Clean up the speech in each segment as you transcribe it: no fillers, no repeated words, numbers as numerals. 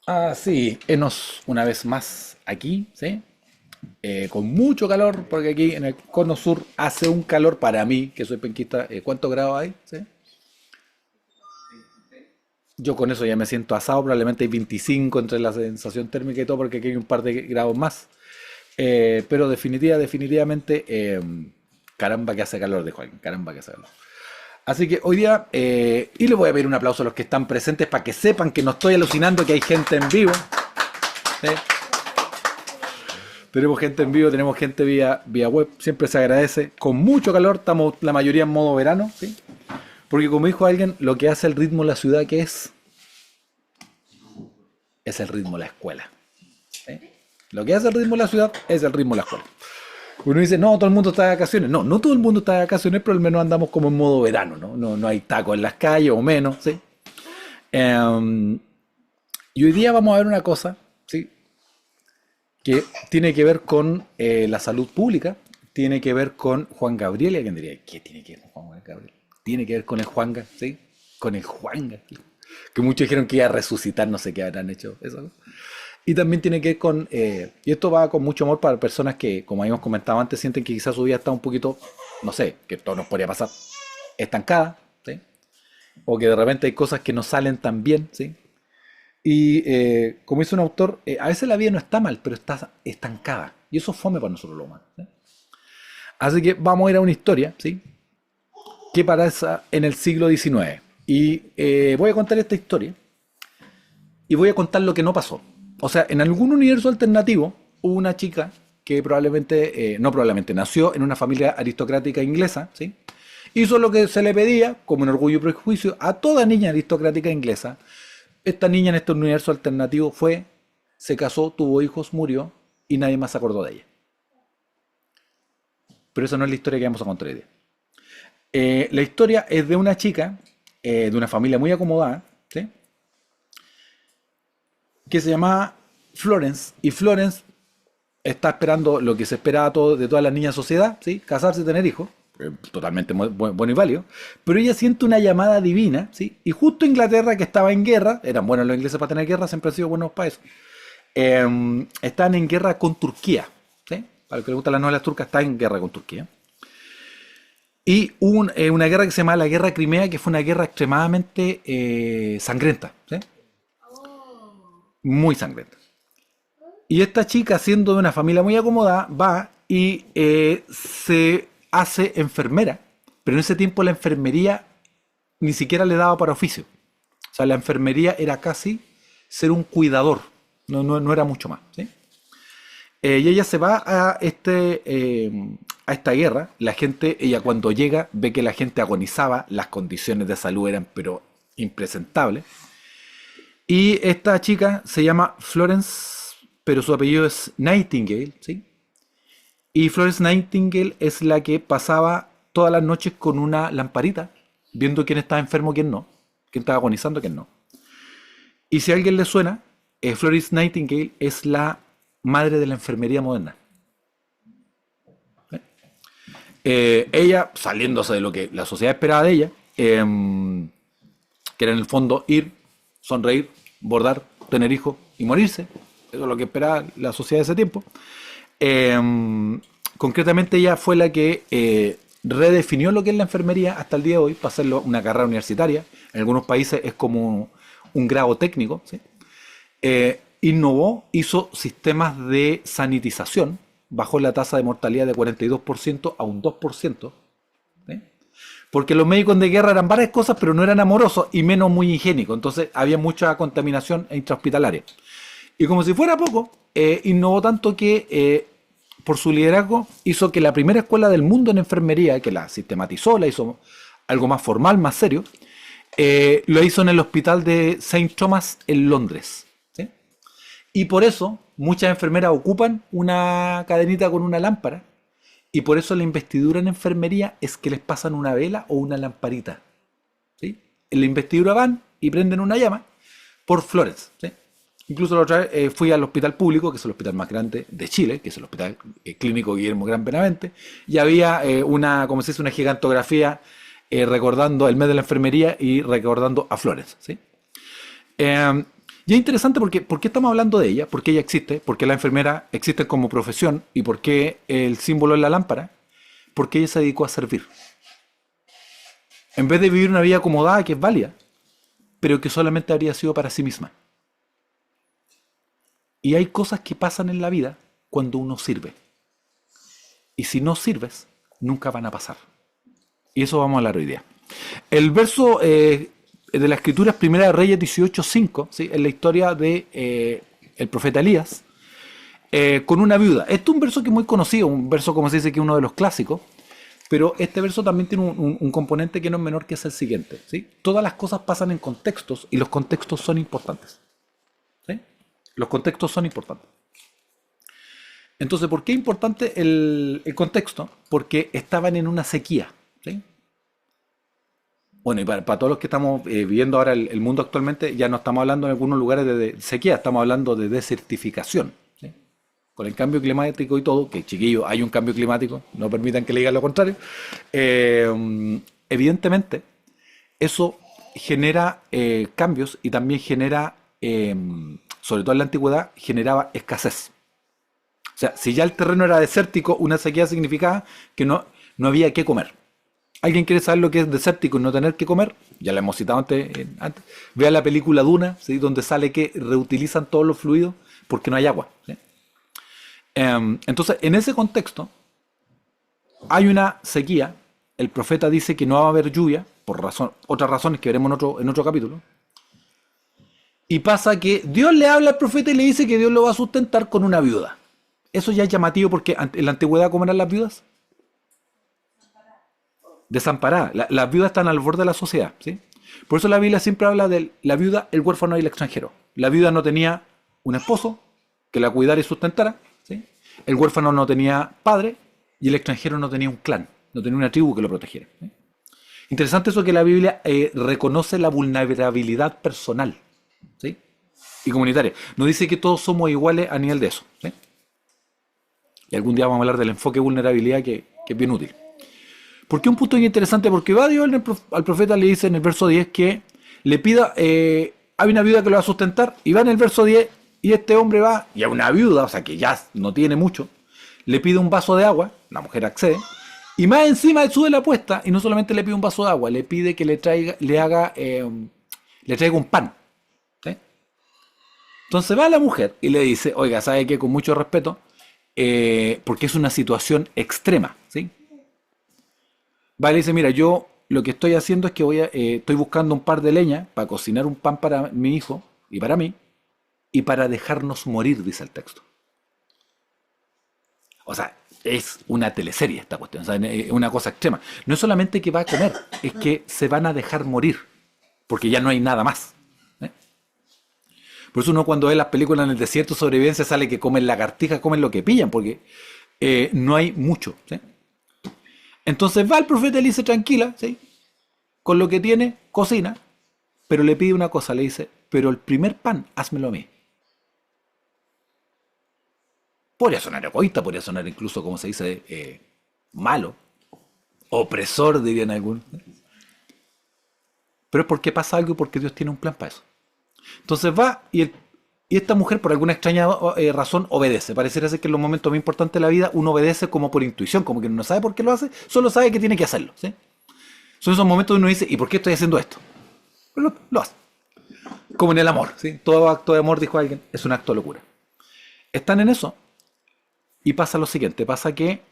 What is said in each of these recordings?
Ah, sí, enos una vez más aquí, ¿sí? Con mucho calor, porque aquí en el cono sur hace un calor para mí, que soy penquista. ¿Cuántos grados hay? ¿Sí? Yo con eso ya me siento asado, probablemente hay 25 entre la sensación térmica y todo, porque aquí hay un par de grados más. Pero definitivamente, caramba que hace calor, de Juan, caramba que hace calor. Así que hoy día, y le voy a pedir un aplauso a los que están presentes para que sepan que no estoy alucinando, que hay gente en vivo. ¿Sí? Tenemos gente en vivo, tenemos gente vía web, siempre se agradece. Con mucho calor, estamos la mayoría en modo verano, ¿sí? Porque como dijo alguien, lo que hace el ritmo de la ciudad, ¿qué es el ritmo de la escuela. ¿Sí? Lo que hace el ritmo de la ciudad es el ritmo de la escuela. Uno dice, no, todo el mundo está de vacaciones. No, no todo el mundo está de vacaciones, pero al menos andamos como en modo verano, ¿no? No hay tacos en las calles o menos, ¿sí? Eh, y hoy día vamos a ver una cosa, ¿sí? Que tiene que ver con la salud pública, tiene que ver con Juan Gabriel, y alguien diría, ¿qué tiene que ver con Juan Gabriel? Tiene que ver con el Juanga, ¿sí? Con el Juanga. Que muchos dijeron que iba a resucitar, no sé qué habrán hecho eso, ¿no? Y también tiene que ver con, y esto va con mucho amor para personas que, como habíamos comentado antes, sienten que quizás su vida está un poquito, no sé, que todo nos podría pasar, estancada, ¿sí? O que de repente hay cosas que no salen tan bien, ¿sí? Y como dice un autor, a veces la vida no está mal, pero está estancada. Y eso es fome para nosotros los humanos, ¿sí? Así que vamos a ir a una historia, ¿sí? Que pasa en el siglo XIX. Y voy a contar esta historia y voy a contar lo que no pasó. O sea, en algún universo alternativo hubo una chica que probablemente, no probablemente, nació en una familia aristocrática inglesa, ¿sí? Hizo lo que se le pedía, como en Orgullo y Prejuicio, a toda niña aristocrática inglesa. Esta niña en este universo alternativo fue, se casó, tuvo hijos, murió y nadie más se acordó de ella. Pero esa no es la historia que vamos a contar hoy día. La historia es de una chica, de una familia muy acomodada, ¿sí? Que se llamaba Florence. Y Florence está esperando lo que se esperaba de todas las niñas de sociedad, ¿sí? Casarse y tener hijos. Totalmente bueno y válido. Pero ella siente una llamada divina, ¿sí? Y justo Inglaterra, que estaba en guerra, eran buenos los ingleses para tener guerra, siempre han sido buenos para eso. Están en guerra con Turquía, ¿sí? Para los que les gustan las novelas turcas, está en guerra con Turquía. Y hubo una guerra que se llama la Guerra de Crimea, que fue una guerra extremadamente sangrienta, ¿sí? Muy sangrienta. Y esta chica, siendo de una familia muy acomodada, va y se hace enfermera. Pero en ese tiempo la enfermería ni siquiera le daba para oficio. O sea, la enfermería era casi ser un cuidador. No era mucho más, ¿sí? Y ella se va a esta guerra. La gente, ella cuando llega, ve que la gente agonizaba, las condiciones de salud eran pero impresentables. Y esta chica se llama Florence, pero su apellido es Nightingale, ¿sí? Y Florence Nightingale es la que pasaba todas las noches con una lamparita, viendo quién estaba enfermo, quién no, quién estaba agonizando, quién no. Y si a alguien le suena, Florence Nightingale es la madre de la enfermería moderna. Ella, saliéndose de lo que la sociedad esperaba de ella, que era en el fondo ir, sonreír, bordar, tener hijos y morirse, eso es lo que esperaba la sociedad de ese tiempo. Concretamente ella fue la que redefinió lo que es la enfermería hasta el día de hoy, para hacerlo una carrera universitaria. En algunos países es como un grado técnico, ¿sí? Innovó, hizo sistemas de sanitización, bajó la tasa de mortalidad de 42% a un 2%, ¿sí? Porque los médicos de guerra eran varias cosas, pero no eran amorosos y menos muy higiénicos. Entonces había mucha contaminación intrahospitalaria. Y como si fuera poco, innovó tanto que por su liderazgo hizo que la primera escuela del mundo en enfermería, que la sistematizó, la hizo algo más formal, más serio, lo hizo en el hospital de Saint Thomas en Londres, ¿sí? Y por eso muchas enfermeras ocupan una cadenita con una lámpara. Y por eso la investidura en enfermería es que les pasan una vela o una lamparita, ¿sí? En la investidura van y prenden una llama por Florence, ¿sí? Incluso la otra vez fui al hospital público, que es el hospital más grande de Chile, que es el hospital clínico Guillermo Gran Benavente, y había como se dice, una gigantografía recordando el mes de la enfermería y recordando a Florence, ¿sí? Y es interesante porque, ¿por qué estamos hablando de ella? ¿Por qué ella existe? ¿Por qué la enfermera existe como profesión? ¿Y por qué el símbolo es la lámpara? Porque ella se dedicó a servir. En vez de vivir una vida acomodada, que es válida, pero que solamente habría sido para sí misma. Y hay cosas que pasan en la vida cuando uno sirve. Y si no sirves, nunca van a pasar. Y eso vamos a hablar hoy día. El verso de la Escritura es Primera de Reyes 18:5, ¿sí? Es la historia de el profeta Elías con una viuda. Este es un verso que es muy conocido, un verso como se dice que es uno de los clásicos, pero este verso también tiene un componente que no es menor, que es el siguiente, ¿sí? Todas las cosas pasan en contextos y los contextos son importantes, ¿sí? Los contextos son importantes. Entonces, ¿por qué es importante el contexto? Porque estaban en una sequía, ¿sí? Bueno, y para todos los que estamos viviendo ahora el mundo actualmente, ya no estamos hablando en algunos lugares de sequía, estamos hablando de desertificación, ¿sí? Con el cambio climático y todo, que chiquillos, hay un cambio climático, no permitan que le digan lo contrario, evidentemente eso genera cambios y también genera, sobre todo en la antigüedad, generaba escasez. O sea, si ya el terreno era desértico, una sequía significaba que no había que comer. ¿Alguien quiere saber lo que es desértico y no tener que comer? Ya lo hemos citado antes. Vea la película Duna, ¿sí? Donde sale que reutilizan todos los fluidos porque no hay agua, ¿sí? Entonces, en ese contexto, hay una sequía. El profeta dice que no va a haber lluvia, por otras razones que veremos en otro capítulo. Y pasa que Dios le habla al profeta y le dice que Dios lo va a sustentar con una viuda. Eso ya es llamativo porque en la antigüedad, ¿cómo eran las viudas? Desamparadas. Las viudas están al borde de la sociedad, ¿sí? Por eso la Biblia siempre habla de la viuda, el huérfano y el extranjero. La viuda no tenía un esposo que la cuidara y sustentara, ¿sí? El huérfano no tenía padre y el extranjero no tenía un clan, no tenía una tribu que lo protegiera, ¿sí? Interesante eso, que la Biblia reconoce la vulnerabilidad personal, ¿sí? Y comunitaria. No dice que todos somos iguales a nivel de eso, ¿sí? Y algún día vamos a hablar del enfoque de vulnerabilidad que es bien útil. ¿Por qué un punto interesante? Porque va Dios al profeta, le dice en el verso 10 que le pida, hay una viuda que lo va a sustentar, y va en el verso 10 y este hombre va, y a una viuda, o sea que ya no tiene mucho, le pide un vaso de agua, la mujer accede, y más encima sube la apuesta, y no solamente le pide un vaso de agua, le pide que le traiga un pan, ¿sí? Entonces va la mujer y le dice, oiga, ¿sabe qué? Con mucho respeto, porque es una situación extrema, ¿sí? Va y le dice, mira, yo lo que estoy haciendo es que estoy buscando un par de leña para cocinar un pan para mi hijo y para mí, y para dejarnos morir, dice el texto. O sea, es una teleserie esta cuestión, o sea, es una cosa extrema. No es solamente que va a comer, es que se van a dejar morir, porque ya no hay nada más, ¿eh? Por eso uno, cuando ve las películas en el desierto de sobrevivencia, sale que comen lagartijas, comen lo que pillan, porque no hay mucho, ¿sí? Entonces va el profeta y le dice, tranquila, ¿sí? Con lo que tiene, cocina, pero le pide una cosa, le dice, pero el primer pan, házmelo a mí. Podría sonar egoísta, podría sonar incluso, como se dice, malo, opresor, dirían algunos. Pero es porque pasa algo y porque Dios tiene un plan para eso. Entonces va y esta mujer, por alguna extraña razón, obedece. Pareciera ser que en los momentos más importantes de la vida uno obedece como por intuición, como que no sabe por qué lo hace, solo sabe que tiene que hacerlo, ¿sí? Son esos momentos donde uno dice, ¿y por qué estoy haciendo esto? Pero lo hace. Como en el amor, ¿sí? Todo acto de amor, dijo alguien, es un acto de locura. Están en eso y pasa lo siguiente, pasa que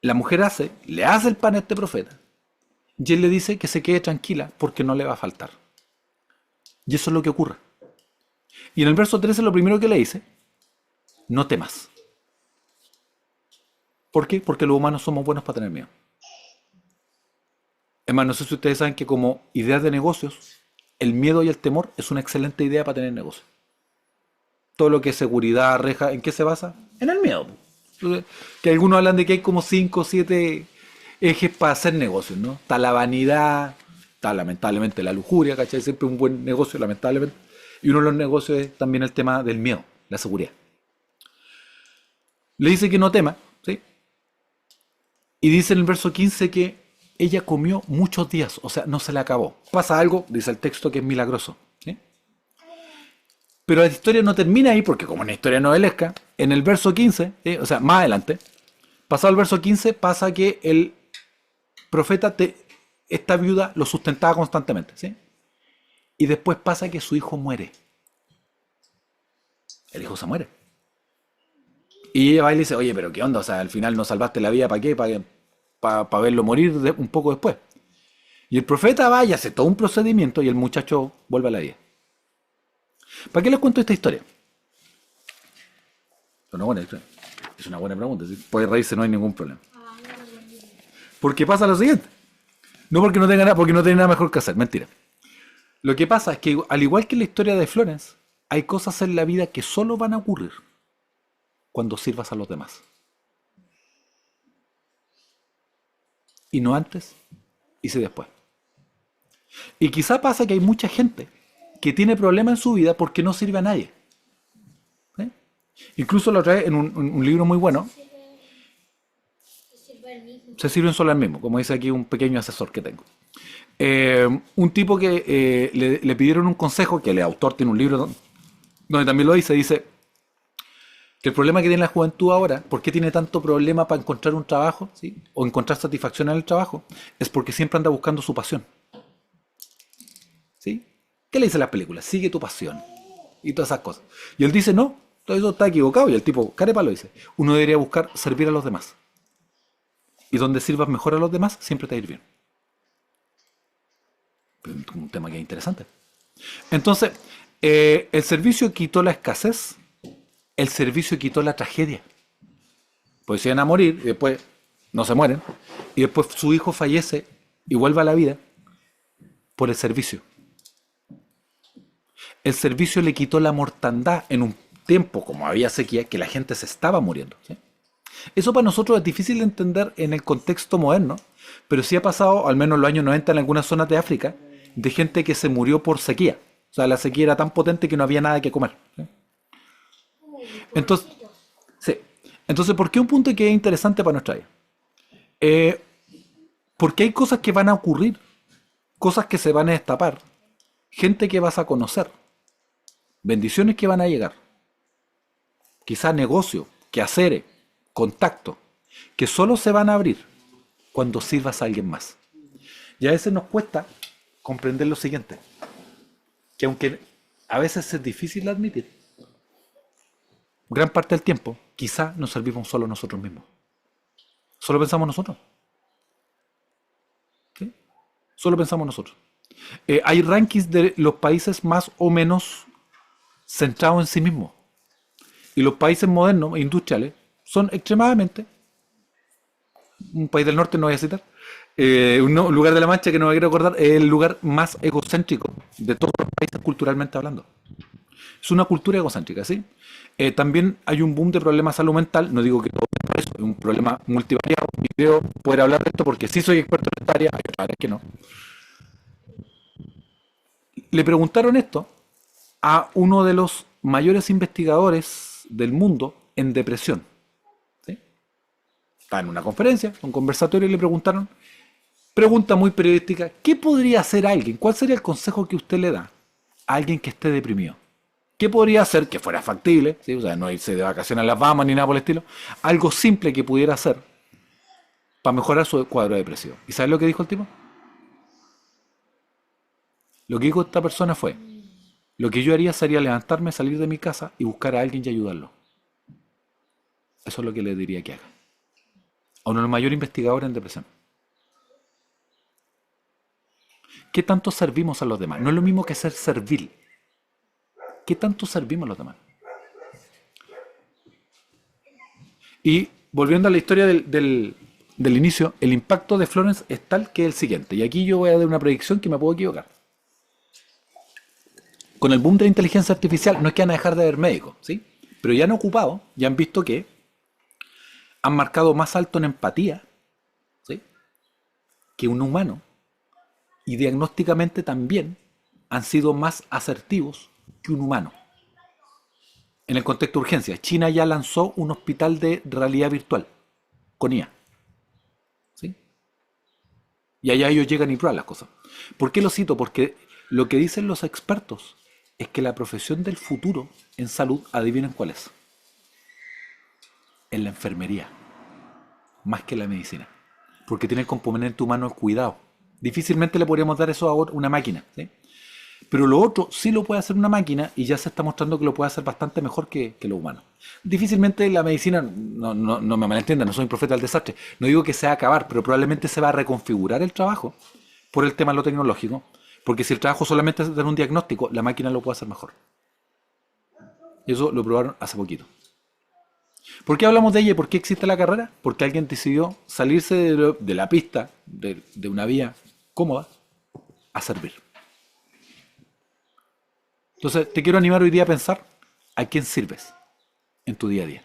la mujer le hace el pan a este profeta y él le dice que se quede tranquila porque no le va a faltar. Y eso es lo que ocurre. Y en el verso 13 lo primero que le dice, no temas. ¿Por qué? Porque los humanos somos buenos para tener miedo. Hermano, no sé si ustedes saben que como ideas de negocios, el miedo y el temor es una excelente idea para tener negocios. Todo lo que es seguridad, reja, ¿en qué se basa? En el miedo. Que algunos hablan de que hay como 5 o 7 ejes para hacer negocios, ¿no? Está la vanidad, está lamentablemente la lujuria, ¿cachai? Siempre un buen negocio, lamentablemente. Y uno de los negocios es también el tema del miedo, la seguridad. Le dice que no tema, ¿sí? Y dice en el verso 15 que ella comió muchos días, o sea, no se le acabó. Pasa algo, dice el texto, que es milagroso, ¿sí? Pero la historia no termina ahí, porque como una historia novelesca, en el verso 15, o sea, más adelante, pasado el verso 15, pasa que el profeta, esta viuda lo sustentaba constantemente, ¿sí? Y después pasa que su hijo muere. El hijo se muere. Y ella va y le dice, oye, pero ¿qué onda? O sea, al final no salvaste la vida, ¿para qué? ¿Para verlo morir un poco después? Y el profeta va y hace todo un procedimiento y el muchacho vuelve a la vida. ¿Para qué les cuento esta historia? Es una buena pregunta. ¿Sí? Puede reírse, no hay ningún problema. Porque pasa lo siguiente. No porque no tenga nada, porque no tiene nada mejor que hacer. Mentira. Lo que pasa es que, al igual que en la historia de Florence, hay cosas en la vida que solo van a ocurrir cuando sirvas a los demás. Y no antes, y sí después. Y quizá pasa que hay mucha gente que tiene problemas en su vida porque no sirve a nadie. ¿Sí? Incluso la otra vez en un libro muy bueno, se sirven solo al mismo, como dice aquí un pequeño asesor que tengo. Un tipo que le pidieron un consejo, que el autor tiene un libro donde también lo dice que el problema que tiene la juventud ahora, ¿por qué tiene tanto problema para encontrar un trabajo, ¿sí? O encontrar satisfacción en el trabajo? Es porque siempre anda buscando su pasión. ¿Sí? ¿Qué le dice las películas? Sigue tu pasión. Y todas esas cosas. Y él dice, no, todo eso está equivocado. Y el tipo, carepalo, dice, uno debería buscar servir a los demás. Y donde sirvas mejor a los demás, siempre te va a ir bien. Un tema que es interesante. Entonces, el servicio quitó la escasez, el servicio quitó la tragedia. Pues se iban a morir y después no se mueren. Y después su hijo fallece y vuelve a la vida por el servicio. El servicio le quitó la mortandad en un tiempo, como había sequía, que la gente se estaba muriendo. ¿Sí? Eso para nosotros es difícil de entender en el contexto moderno, pero sí ha pasado, al menos en los años 90 en algunas zonas de África, de gente que se murió por sequía. O sea, la sequía era tan potente que no había nada que comer. ¿Sí? Entonces, sí. Entonces, ¿por qué un punto que es interesante para nuestra vida? Porque hay cosas que van a ocurrir, cosas que se van a destapar, gente que vas a conocer, bendiciones que van a llegar, quizás negocios, quehaceres, contactos, que solo se van a abrir cuando sirvas a alguien más. Y a veces nos cuesta comprender lo siguiente, que aunque a veces es difícil de admitir, gran parte del tiempo quizá nos servimos solo nosotros mismos. Solo pensamos nosotros. ¿Sí? Solo pensamos nosotros. Hay rankings de los países más o menos centrados en sí mismos. Y los países modernos e industriales son extremadamente, un país del norte no voy a citar, un lugar de la Mancha que no me quiero acordar, es el lugar más egocéntrico de todos los países culturalmente hablando. Es una cultura egocéntrica, ¿sí? También hay un boom de problemas de salud mental, no digo que todo es eso, es un problema multivariado, y creo poder hablar de esto porque sí soy experto en esta área, hay otras áreas que no. Le preguntaron esto a uno de los mayores investigadores del mundo en depresión. ¿Sí? Estaba en una conferencia, un conversatorio y le preguntaron, pregunta muy periodística, ¿qué podría hacer alguien? ¿Cuál sería el consejo que usted le da a alguien que esté deprimido? ¿Qué podría hacer que fuera factible? ¿Sí? O sea, no irse de vacaciones a las Bahamas ni nada por el estilo. Algo simple que pudiera hacer para mejorar su cuadro depresivo. ¿Y sabes lo que dijo el tipo? Lo que dijo esta persona fue, lo que yo haría sería levantarme, salir de mi casa y buscar a alguien y ayudarlo. Eso es lo que le diría que haga. A uno de los mayores investigadores en depresión. ¿Qué tanto servimos a los demás? No es lo mismo que ser servil. ¿Qué tanto servimos a los demás? Y volviendo a la historia del inicio, el impacto de Florence es tal que es el siguiente. Y aquí yo voy a dar una predicción que me puedo equivocar. Con el boom de la inteligencia artificial no es que van a dejar de haber médicos, ¿sí? Pero ya han ocupado, ya han visto que han marcado más alto en empatía, ¿sí? Que un humano. Y diagnósticamente también han sido más asertivos que un humano. En el contexto de urgencia, China ya lanzó un hospital de realidad virtual con IA. ¿Sí? Y allá ellos llegan y prueban las cosas. ¿Por qué lo cito? Porque lo que dicen los expertos es que la profesión del futuro en salud, adivinen cuál es. En la enfermería, más que la medicina. Porque tiene el componente humano de cuidado. Difícilmente le podríamos dar eso a una máquina, ¿sí? Pero lo otro sí lo puede hacer una máquina y ya se está mostrando que lo puede hacer bastante mejor que lo humano. Difícilmente la medicina, no me malentiendan, no soy un profeta del desastre, no digo que se va a acabar, pero probablemente se va a reconfigurar el trabajo por el tema de lo tecnológico, porque si el trabajo solamente es dar un diagnóstico, la máquina lo puede hacer mejor. Y eso lo probaron hace poquito. ¿Por qué hablamos de ella y por qué existe la carrera? Porque alguien decidió salirse de la pista, de una vía cómoda, a servir. Entonces, te quiero animar hoy día a pensar a quién sirves en tu día a día.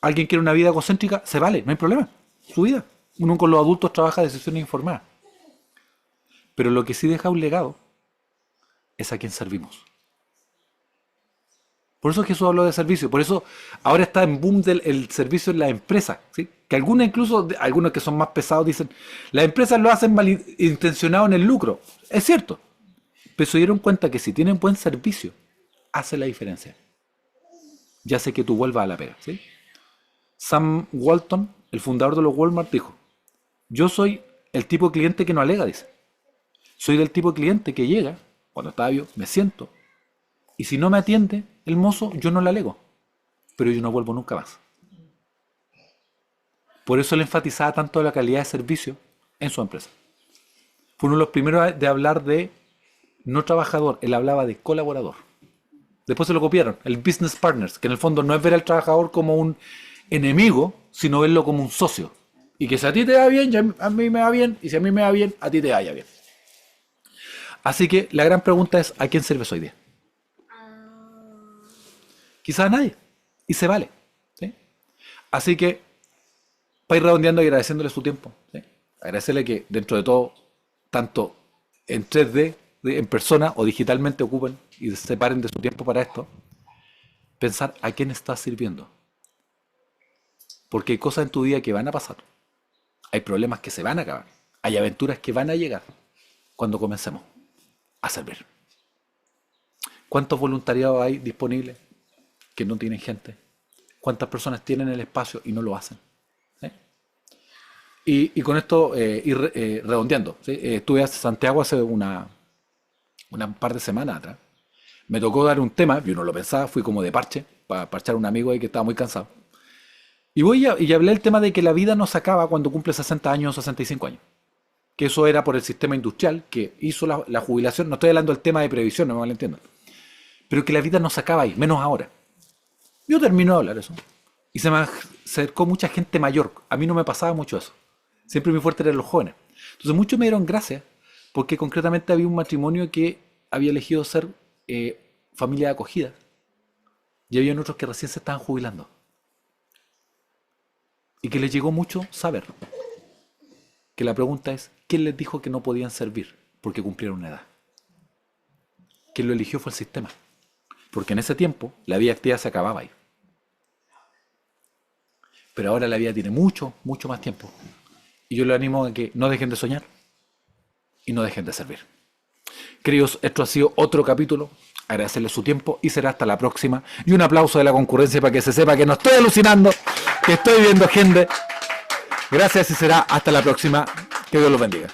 ¿Alguien quiere una vida egocéntrica? Se vale, no hay problema. Su vida. Uno con los adultos trabaja decisiones informadas. Pero lo que sí deja un legado es a quién servimos. Por eso Jesús habló de servicio. Por eso ahora está en boom el servicio en las empresas, ¿sí? Que algunos, incluso algunos que son más pesados, dicen, las empresas lo hacen malintencionado en el lucro. Es cierto. Pero se dieron cuenta que si tienen buen servicio, hace la diferencia. Ya sé que tú vuelvas a la pega, ¿sí? Sam Walton, el fundador de los Walmart, dijo, yo soy el tipo de cliente que no alega, dice. Soy del tipo de cliente que llega, cuando está yo, me siento, y si no me atiende el mozo, yo no le alego, pero yo no vuelvo nunca más. Por eso él enfatizaba tanto la calidad de servicio en su empresa. Fue uno de los primeros de hablar de no trabajador, él hablaba de colaborador. Después se lo copiaron, el business partners, que en el fondo no es ver al trabajador como un enemigo, sino verlo como un socio. Y que si a ti te va bien, a mí me va bien, y si a mí me va bien, a ti te vaya bien. Así que la gran pregunta es, ¿a quién sirves hoy día? Quizás a nadie, y se vale, ¿sí? Así que, para ir redondeando y agradeciéndole su tiempo, ¿sí? Agradecerle que dentro de todo, tanto en 3D, en persona o digitalmente ocupen y se separen de su tiempo para esto, pensar a quién estás sirviendo. Porque hay cosas en tu vida que van a pasar, hay problemas que se van a acabar, hay aventuras que van a llegar cuando comencemos a servir. ¿Cuántos voluntariados hay disponibles que no tienen gente? ¿Cuántas personas tienen el espacio y no lo hacen? ¿Sí? Y con esto ir redondeando, ¿sí? Estuve en Santiago hace una par de semanas atrás. Me tocó dar un tema, yo no lo pensaba, fui como de parche, para parchar a un amigo ahí que estaba muy cansado. Y hablé del tema de que la vida no se acaba cuando cumple 60 años o 65 años. Que eso era por el sistema industrial que hizo la jubilación. No estoy hablando del tema de previsión, no me malentiendan. Pero que la vida no se acaba ahí, menos ahora. Yo termino de hablar eso. Y se me acercó mucha gente mayor. A mí no me pasaba mucho eso. Siempre mi fuerte eran los jóvenes. Entonces muchos me dieron gracias porque concretamente había un matrimonio que había elegido ser familia de acogida. Y había otros que recién se estaban jubilando. Y que les llegó mucho saber que la pregunta es, ¿quién les dijo que no podían servir porque cumplieron una edad? Quien lo eligió fue el sistema. Porque en ese tiempo la vida activa se acababa ahí. Pero ahora la vida tiene mucho, mucho más tiempo. Y yo les animo a que no dejen de soñar y no dejen de servir. Queridos, esto ha sido otro capítulo. Agradecerles su tiempo y será hasta la próxima. Y un aplauso de la concurrencia para que se sepa que no estoy alucinando, que estoy viendo gente. Gracias y será hasta la próxima. Que Dios los bendiga.